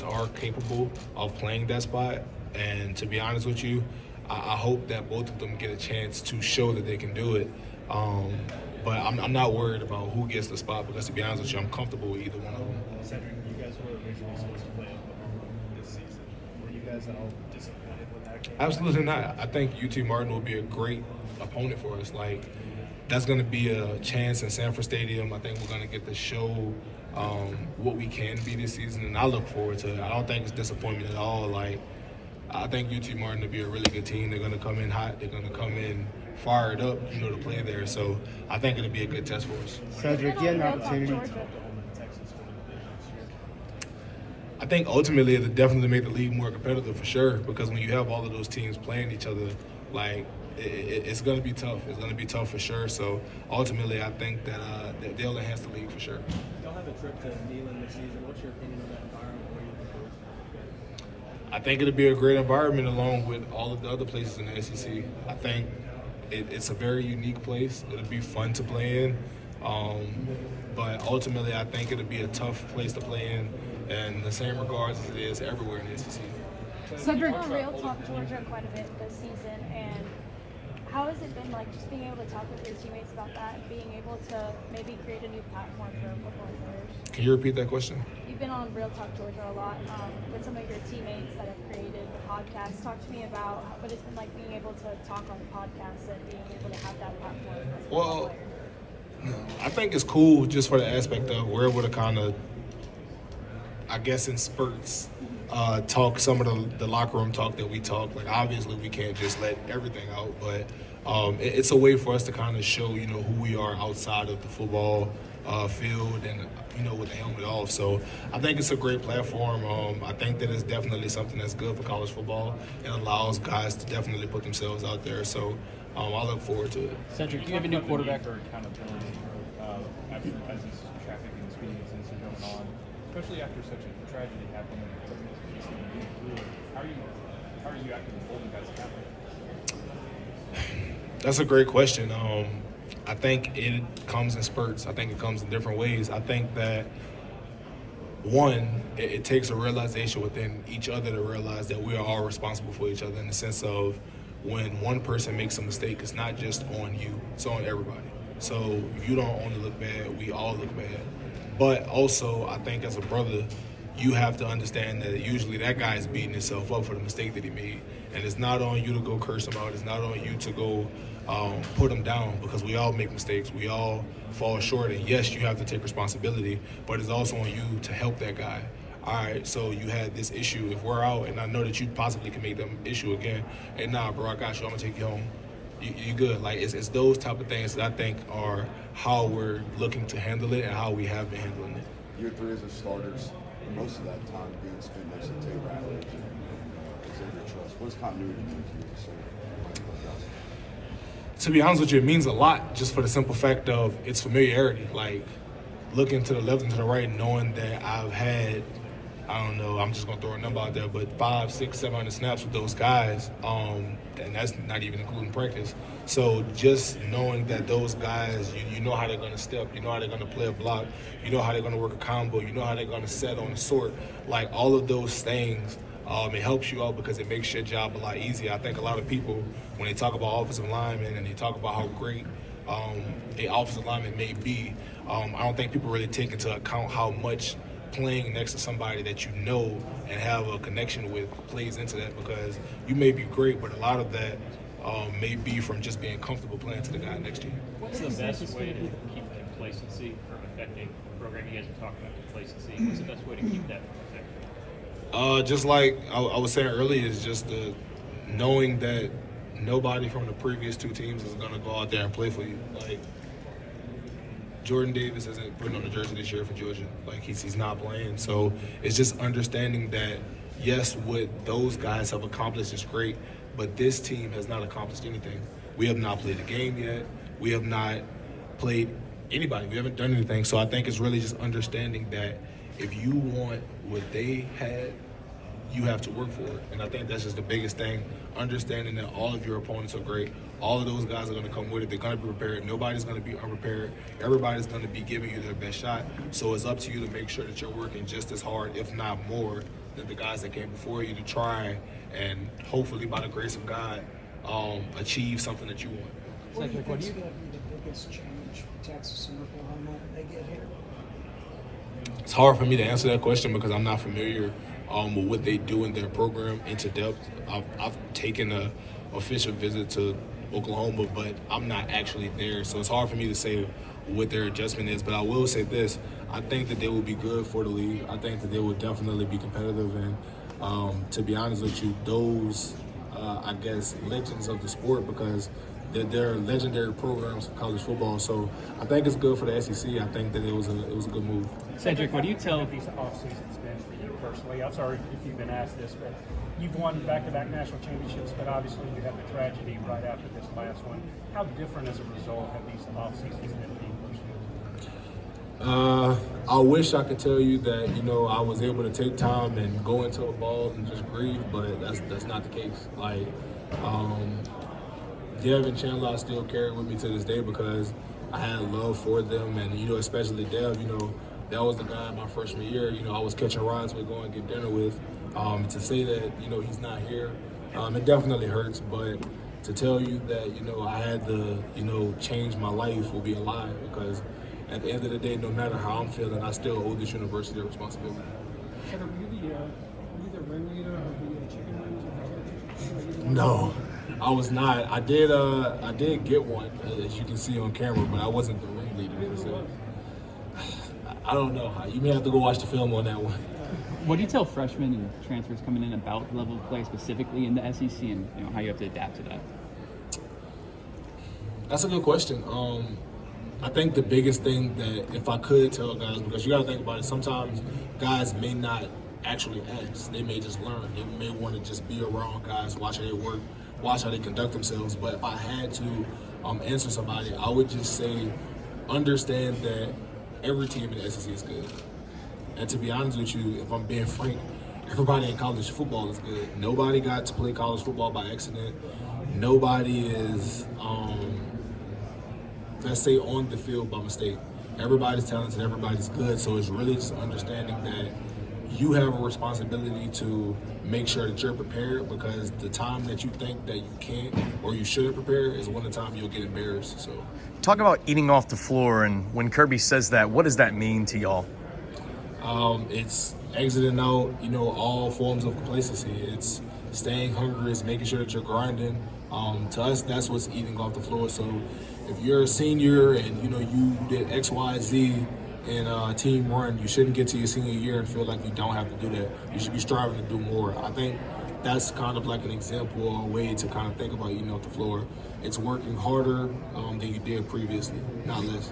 are capable of playing that spot. And to be honest with you, I hope that both of them get a chance to show that they can do it. But I'm not worried about who gets the spot because, to be honest with you, I'm comfortable with either one of them. Sedrick, you guys were originally supposed to play Oklahoma this season. Were you guys at all disappointed when that came? Absolutely not. I think UT Martin will be a great opponent for us. Like, that's going to be a chance in Sanford Stadium. I think we're going to get to show what we can be this season, and I look forward to it. I don't think it's disappointment at all. Like, I think UT Martin will be a really good team. They're going to come in hot. They're going to come in fired up, to play there. So I think it'll be a good test for us. Sedrick, you had an opportunity. I think ultimately it'll definitely make the league more competitive for sure, because when you have all of those teams playing each other, like, it's going to be tough. It's going to be tough for sure. So ultimately, I think that they'll enhance the league for sure. Y'all have a trip to Neyland this season. What's your opinion on that environment? What do you think? I think it'll be a great environment along with all of the other places in the SEC. I think it's a very unique place. It'll be fun to play in. But ultimately, I think it'll be a tough place to play in the same regards as it is everywhere in the SEC. Sedrick, on Real Talk Georgia quite a bit this season, and how has it been like just being able to talk with your teammates about that and being able to maybe create a new platform for football players? Can you repeat that question? You've been on Real Talk Georgia a lot with some of your teammates that have created the podcast. Talk to me about what it's been like being able to talk on the podcast and being able to have that platform as a football player. I think it's cool just for the aspect of we're able to kind of, I guess in spurts, talk some of the locker room talk that we talk. Like, obviously we can't just let everything out, but it's a way for us to kind of show, who we are outside of the football field and, with the helmet off. So I think it's a great platform. I think that it's definitely something that's good for college football. It allows guys to definitely put themselves out there. So I look forward to it. Sedrick, you have a new quarterback. For accountability as these trafficking and speeding incidents are going on, especially after such a tragedy happened in how are you actively holding guys accountable? That's a great question. I think it comes in spurts. I think it comes in different ways. I think that, one, it takes a realization within each other to realize that we are all responsible for each other, in the sense of when one person makes a mistake, it's not just on you, it's on everybody. So you don't only look bad, we all look bad. But also, I think as a brother, you have to understand that usually that guy is beating himself up for the mistake that he made. And it's not on you to go curse him out. It's not on you to go put him down, because we all make mistakes. We all fall short. And yes, you have to take responsibility, but it's also on you to help that guy. All right, so you had this issue. If we're out and I know that you possibly can make them issue again, hey, nah, bro, I got you. I'm going to take you home. You good. Like, it's those type of things that I think are how we're looking to handle it and how we have been handling it. Year 3 as a starters, most of that time being spent next to Tay Ratledge and Xavier Trust. What does continuity mean for you? So, to be honest with you, it means a lot, just for the simple fact of its familiarity. Like, looking to the left and to the right, knowing that I've had, I don't know, I'm just going to throw a number out there, but 500, 600, 700 snaps with those guys, and that's not even including practice. So just knowing that those guys, you know how they're going to step, you know how they're going to play a block, you know how they're going to work a combo, you know how they're going to set on a sort, like all of those things, it helps you out because it makes your job a lot easier. I think a lot of people, when they talk about offensive linemen and they talk about how great a offensive lineman may be, I don't think people really take into account how much playing next to somebody that you know and have a connection with plays into that, because you may be great, but a lot of that may be from just being comfortable playing to the guy next to you. What's the best way to keep complacency from affecting the program? You guys are talking about complacency. What's the best way to keep that from affecting? Just like I was saying earlier, is just the knowing that nobody from the previous two teams is going to go out there and play for you. Like, Jordan Davis isn't putting on the jersey this year for Georgia. Like, he's not playing. So it's just understanding that, yes, what those guys have accomplished is great, but this team has not accomplished anything. We have not played a game yet. We have not played anybody. We haven't done anything. So I think it's really just understanding that if you want what they had, you have to work for it. And I think that's just the biggest thing, understanding that all of your opponents are great. All of those guys are going to come with it. They're going to be prepared. Nobody's going to be unprepared. Everybody's going to be giving you their best shot. So it's up to you to make sure that you're working just as hard, if not more, the guys that came before you to try and hopefully by the grace of God achieve something that you want. What do you think's going to be the biggest change for Texas and Oklahoma when they get here? It's hard for me to answer that question because I'm not familiar with what they do in their program into depth. I've taken a official visit to Oklahoma, but I'm not actually there, so it's hard for me to say what their adjustment is. But I will say this: I think that they will be good for the league. I think that they will definitely be competitive, and to be honest with you, those I guess legends of the sport, because they're legendary programs of college football. So I think it's good for the SEC. I think that it was a good move. Cedric, what do you tell? These off seasons been for you personally? I'm sorry if you've been asked this, but you've won back-to-back national championships, but obviously you had the tragedy right after this last one. How different as a result have these off seasons been for you personally? I wish I could tell you that I was able to take time and go into a ball and just breathe, but that's not the case. Like Dev and Chandler, I still carry with me to this day because I had love for them, and especially Dev. That was the guy my freshman year. I was catching rides with, going to get dinner with. To say that he's not here, it definitely hurts. But to tell you that I had to change my life will be a lie, because at the end of the day, no matter how I'm feeling, I still owe this university a responsibility. Were you the ringleader of the chicken wings? No, I was not. I did get one, as you can see on camera, but I wasn't the ringleader. So I don't know. You may have to go watch the film on that one. What do you tell freshmen and transfers coming in about the level of play specifically in the SEC, and how you have to adapt to that? That's a good question. I think the biggest thing that if I could tell guys, because you got to think about it, sometimes guys may not actually ask. They may just learn. They may want to just be around guys, watch how they work, watch how they conduct themselves. But if I had to answer somebody, I would just say understand that every team in the SEC is good. And to be honest with you, if I'm being frank, everybody in college football is good. Nobody got to play college football by accident. Nobody is, let's say, on the field by mistake. Everybody's talented, everybody's good. So it's really just understanding that you have a responsibility to make sure that you're prepared, because the time that you think that you can't or you shouldn't prepare is when the time you'll get embarrassed. So, talk about eating off the floor, and when Kirby says that, what does that mean to y'all? It's exiting out, all forms of complacency. It's staying hungry. It's making sure that you're grinding. To us, that's what's eating off the floor. So if you're a senior and, you did X, Y, Z in a team run, you shouldn't get to your senior year and feel like you don't have to do that. You should be striving to do more. I think that's kind of like an example or a way to kind of think about eating off the floor. It's working harder than you did previously, not less.